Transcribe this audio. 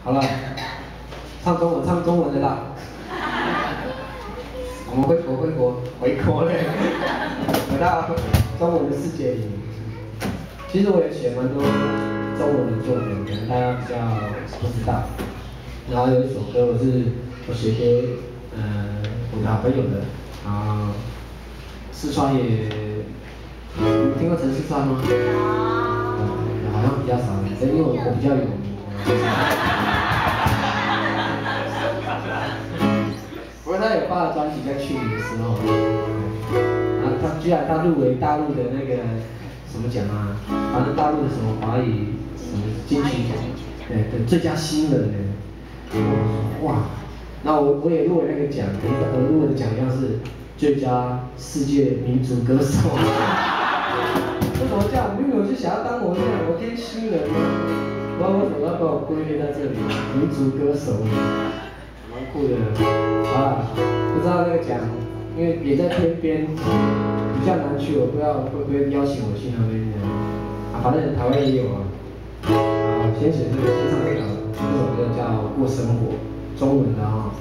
好了，唱中文的啦。我们回国嘞，回到中文的世界里。其实我也写蛮多中文的作品，可能大家比较不知道。然后有一首歌我写给我的好朋友的，然后四川也，你听过陈四川吗？好像比较少，因为我比较有名。不过他有发了专辑，在去年的时候，然后他居然入围大陆的那个什么奖啊，反正大陆的什么华语什么金曲奖，对最佳新人呢。哇，那我也入围那个奖，我入围的奖项是最佳世界民族歌手。为什么这样？因为我就想要当我这样，我跟新人，不知道为什么要把我归类在这里，民族歌手，蛮酷的。啊，不知道那个奖，因为也在天边，比较难去，我不知道会不会邀请我去那边的。啊，反正台湾也有啊。先写这个，先唱这首歌叫《过生活》，中文的啊。